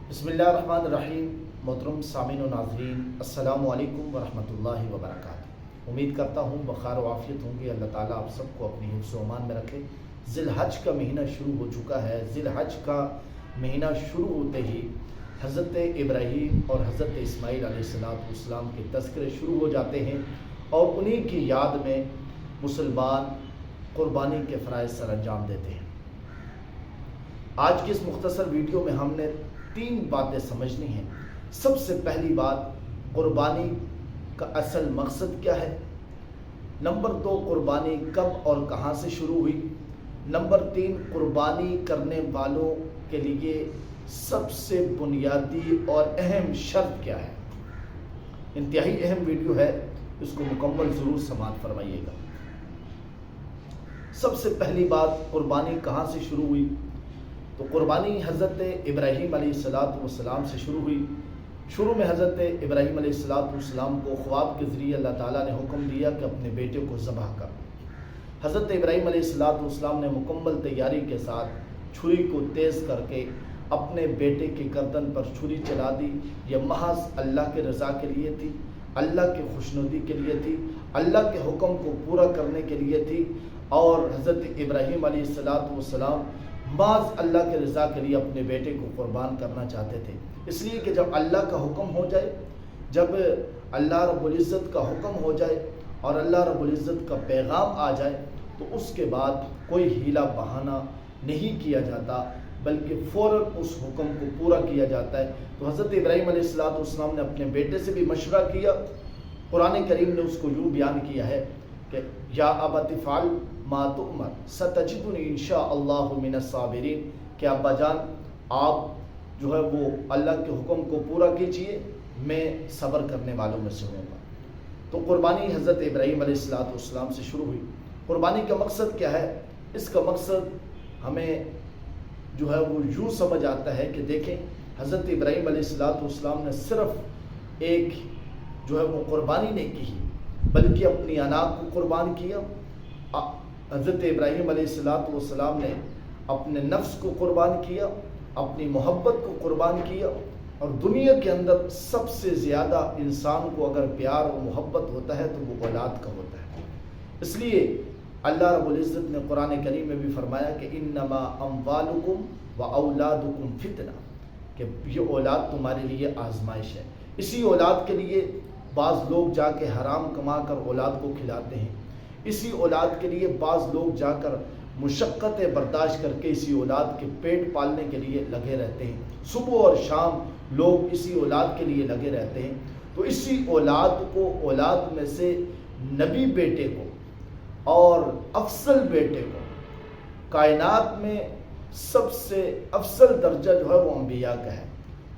बिस्मिल्लाहिर्रहमानिर्रहीम। मोहतरम सामीन व नाज़रीन, अस्सलामु अलैकुम वरहमतुल्लाहि वबरकातुहू। उम्मीद करता हूँ बख़ैर व आफ़ियत होंगे। अल्लाह ताला आप सबको अपनी हिफ्ज़ व अमान में रखे। ज़िलहज का महीना शुरू हो चुका है। ज़िलहज का महीना शुरू होते ही हज़रत इब्राहीम और हज़रत इस्माईल अलैहिस्सलाम के तज़किरे शुरू हो जाते हैं और उन्हीं की याद में मुसलमान क़ुरबानी के फ़राइज़ सर अंजाम देते हैं। आज की इस मुख्तसर वीडियो में हमने 3 बातें समझनी हैं। सबसे पहली बात, क़ुरबानी का असल मकसद क्या है। नंबर 2, क़ुरबानी कब और कहाँ से शुरू हुई। नंबर 3, क़ुरबानी करने वालों के लिए सबसे बुनियादी और अहम शर्त क्या है। इंतहाई अहम वीडियो है, इसको मुकम्मल ज़रूर समाअत फरमाइएगा। सबसे पहली बात, क़ुरबानी कहाँ से शुरू हुई। तो क़ुरबानी हज़रत इब्राहीम अलैहिस्सलाम से शुरू हुई। शुरू में हज़रत इब्राहीम अलैहिस्सलाम को ख्वाब के ज़रिए अल्लाह ताला ने हुक्म दिया कि अपने बेटे को ज़बह कर। हज़रत इब्राहीम अलैहिस्सलाम ने मुकम्मल तैयारी के साथ छुरी को तेज़ करके अपने बेटे के गर्दन पर छुरी चला दी। यह महज अल्लाह के रज़ा के लिए थी, अल्लाह की खुशनुदी के लिए थी, अल्लाह के हुक्म को पूरा करने के लिए थी। और हज़रत इब्राहीम अलैहिस्सलाम बाज़ अल्लाह के रज़ा के लिए अपने बेटे को क़ुरबान करना चाहते थे। इसलिए कि जब अल्लाह का हुक्म हो जाए, जब अल्लाह रब्बुल इज़्ज़त का हुक्म हो जाए और अल्लाह रब्बुल इज़्ज़त का पैगाम आ जाए तो उसके बाद कोई हीला बहाना नहीं किया जाता, बल्कि फ़ौरन उस हुक्म को पूरा किया जाता है। तो हज़रत इब्राहीम अलैहिस्सलाम ने अपने बेटे से भी मशवरा किया। कुरान करीम ने उसको यूँ बयान किया है कि या अबति फ़अल मा तुअमर सतजिदुनी इंशाअल्लाहु मिनस साबिरीन, कि अब्बा जान आप जो है वो अल्लाह के हुक्म को पूरा कीजिए, मैं सब्र करने वालों में से हूँगा। तो क़ुरबानी हज़रत इब्राहीम अलैहिस्सलाम से शुरू हुई। क़ुरबानी का मकसद क्या है। इसका मकसद हमें जो है वो यूँ समझ आता है कि देखें, हज़रत इब्राहीम अलैहिस्सलाम ने सिर्फ़ एक जो है वो क़ुरबानी नहीं की, बल्कि अपनी अनाक को क़ुरबान किया। हज़रत इब्राहीम अलैहिस्सलाम ने अपने नफ्स को क़ुरबान किया, अपनी मोहब्बत को क़ुरबान किया। और दुनिया के अंदर सबसे ज़्यादा इंसान को अगर प्यार और मोहब्बत होता है तो वो औलाद का होता है। इसलिए अल्लाह रब्बुल इज़्ज़त ने कुरान करीम में भी फरमाया कि इन्नमा अम्वालुकुम व औलादुकुम फितना, कि ये औलाद तुम्हारे लिए आजमाइश है। इसी औलाद के लिए बाज़ लोग जाके हराम कमा कर औलाद को खिलाते हैं। इसी औलाद के लिए बाज़ लोग जाकर मुशक्क़तें बर्दाश्त करके इसी औलाद के पेट पालने के लिए लगे रहते हैं। सुबह और शाम लोग इसी औलाद के लिए लगे रहते हैं। तो इसी औलाद को, औलाद में से नबी बेटे को और अफसल बेटे को, कायनात में सबसे अफसल दर्जा जो है वो अम्बिया का है।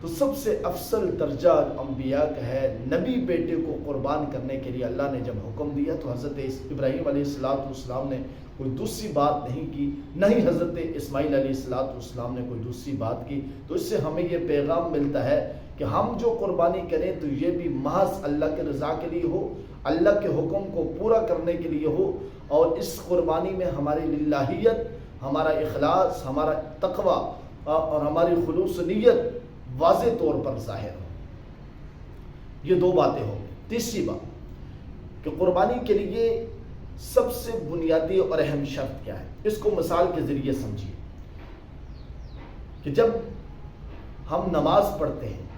तो सबसे अफसल दर्जा अम्बिया का है। नबी बेटे को क़ुरबान करने के लिए अल्लाह ने जब हुक्म दिया तो हज़रत इब्राहीम अलैहिस्सलाम ने कोई दूसरी बात नहीं की, नहीं हज़रत इस्माईल अलैहिस्सलाम ने कोई दूसरी बात की। तो इससे हमें ये पैगाम मिलता है कि हम जो क़ुरबानी करें तो ये भी महज अल्लाह के रज़ा के लिए हो, अल्लाह के हुक्म को पूरा करने के लिए हो। और इस क़ुरबानी में हमारी लिल्लाहियत, हमारा इखलास, हमारा तक़वा और हमारी खुलूस नीयत वाज़े तौर पर ज़ाहिर हो। ये 2 बातें हो। तीसरी बात कि क़ुरबानी के लिए सबसे बुनियादी और अहम शर्त क्या है। इसको मिसाल के ज़रिए समझिए कि जब हम नमाज पढ़ते हैं,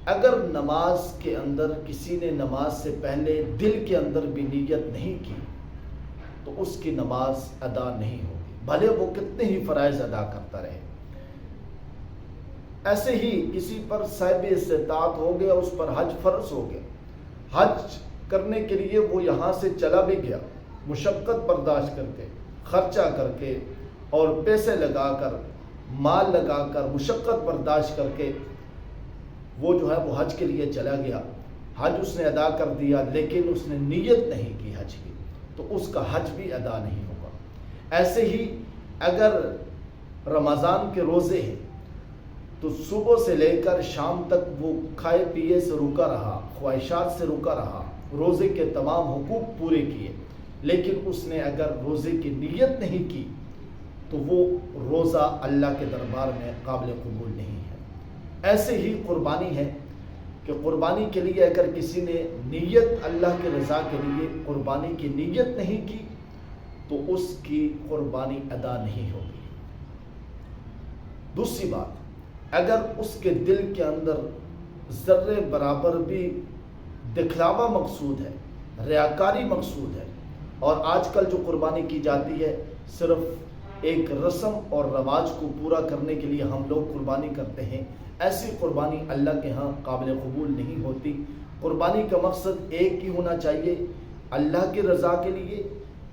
अगर नमाज के अंदर किसी ने नमाज से पहले दिल के अंदर भी नीयत नहीं की तो उसकी नमाज अदा नहीं होगी, भले वो कितने ही फ़राइज़ अदा करता रहे। ऐसे ही किसी पर साहिब इस्तिताअत हो गया, उस पर हज फ़र्ज़ हो गया, हज करने के लिए वो यहाँ से चला भी गया, मुशक्क़त बर्दाश्त करके, ख़र्चा करके और पैसे लगाकर, माल लगाकर, मुशक्क़त बर्दाश्त करके वो जो है वो हज के लिए चला गया। हज उसने अदा कर दिया, लेकिन उसने नीयत नहीं की हज की, तो उसका हज भी अदा नहीं होगा। ऐसे ही अगर रमज़ान के रोज़े हैं तो सुबह से लेकर शाम तक वो खाए पिए से रुका रहा, ख्वाहिशात से रुका रहा, रोज़े के तमाम हुकूक पूरे किए, लेकिन उसने अगर रोज़े की नीयत नहीं की तो वो रोज़ा अल्लाह के दरबार में काबिल कबूल नहीं है। ایسے ہی قربانی ہے کہ قربانی کے لیے اگر کسی نے نیت اللہ کی رضا کے لیے قربانی کی نیت نہیں کی تو اس کی قربانی ادا نہیں ہوگی۔ دوسری بات، اگر اس کے دل کے اندر ذرے برابر بھی دکھلاوا مقصود ہے، ریاکاری مقصود ہے، اور آج کل جو قربانی کی جاتی ہے صرف ایک رسم اور رواج کو پورا کرنے کے لیے ہم لوگ قربانی کرتے ہیں، ایسی قربانی اللہ کے ہاں قابل قبول نہیں ہوتی۔ قربانی کا مقصد ایک ہی ہونا چاہیے، اللہ کی رضا کے لیے،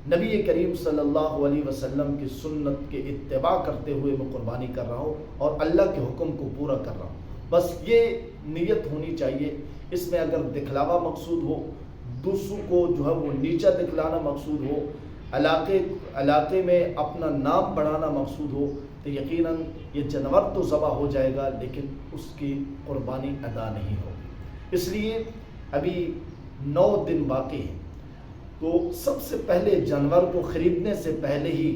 نبی کریم صلی اللہ علیہ وسلم کی سنت کے اتباع کرتے ہوئے میں قربانی کر رہا ہوں اور اللہ کے حکم کو پورا کر رہا ہوں، بس یہ نیت ہونی چاہیے۔ اس میں اگر دکھلاوا مقصود ہو، دوسروں کو جو ہے وہ نیچا دکھلانا مقصود ہو، علاقے میں اپنا نام بڑھانا مقصود ہو، تو یقیناً یہ جانور تو ذبح ہو جائے گا لیکن اس کی قربانی ادا نہیں ہوگی۔ اس لیے ابھی 9 دن باقی ہیں، تو سب سے پہلے جانور کو خریدنے سے پہلے ہی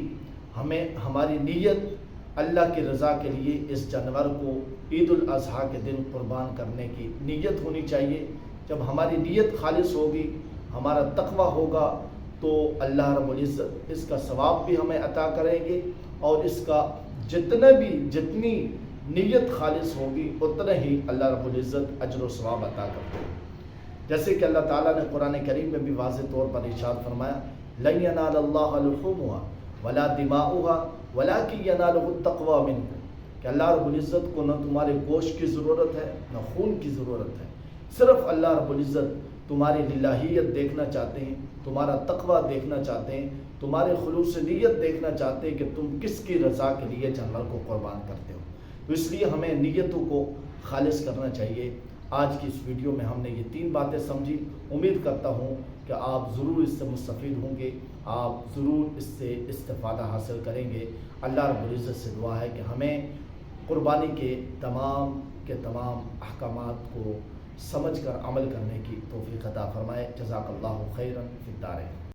ہمیں ہماری نیت اللہ کی رضا کے لیے اس جانور کو عید الاضحیٰ کے دن قربان کرنے کی نیت ہونی چاہیے۔ جب ہماری نیت خالص ہوگی، ہمارا تقویٰ ہوگا، تو اللہ رب العزت اس کا ثواب بھی ہمیں عطا کریں گے، اور اس کا جتنی نیت خالص ہوگی اتنا ہی اللہ رب العزت اجر و ثواب عطا کرتے ہیں۔ جیسے کہ اللہ تعالیٰ نے قرآن کریم میں بھی واضح طور پر ارشاد فرمایا، لَن يَنَالَ اللَّهَ لُحُومُهَا وَلَا دِمَاؤُهَا وَلَكِنْ يَنَالُهُ التَّقْوَىٰ مِنكُمْ، کہ اللہ رب العزت کو نہ تمہارے گوشت کی ضرورت ہے نہ خون کی ضرورت ہے، صرف اللہ رب العزت تمہاری للہیت دیکھنا چاہتے ہیں، تمہارا تقویٰ دیکھنا چاہتے ہیں، تمہارے خلوص نیت دیکھنا چاہتے ہیں کہ تم کس کی رضا کے لیے جانور کو قربان کرتے ہو۔ تو اس لیے ہمیں نیتوں کو خالص کرنا چاہیے۔ آج کی اس ویڈیو میں ہم نے یہ 3 باتیں سمجھی، امید کرتا ہوں کہ آپ ضرور اس سے مستفید ہوں گے، آپ ضرور اس سے استفادہ حاصل کریں گے۔ اللہ رب العزت سے دعا ہے کہ ہمیں قربانی کے تمام احکامات کو سمجھ کر عمل کرنے کی توفیق عطا فرمائے۔ جزاک اللہ خیرا فی الدارین۔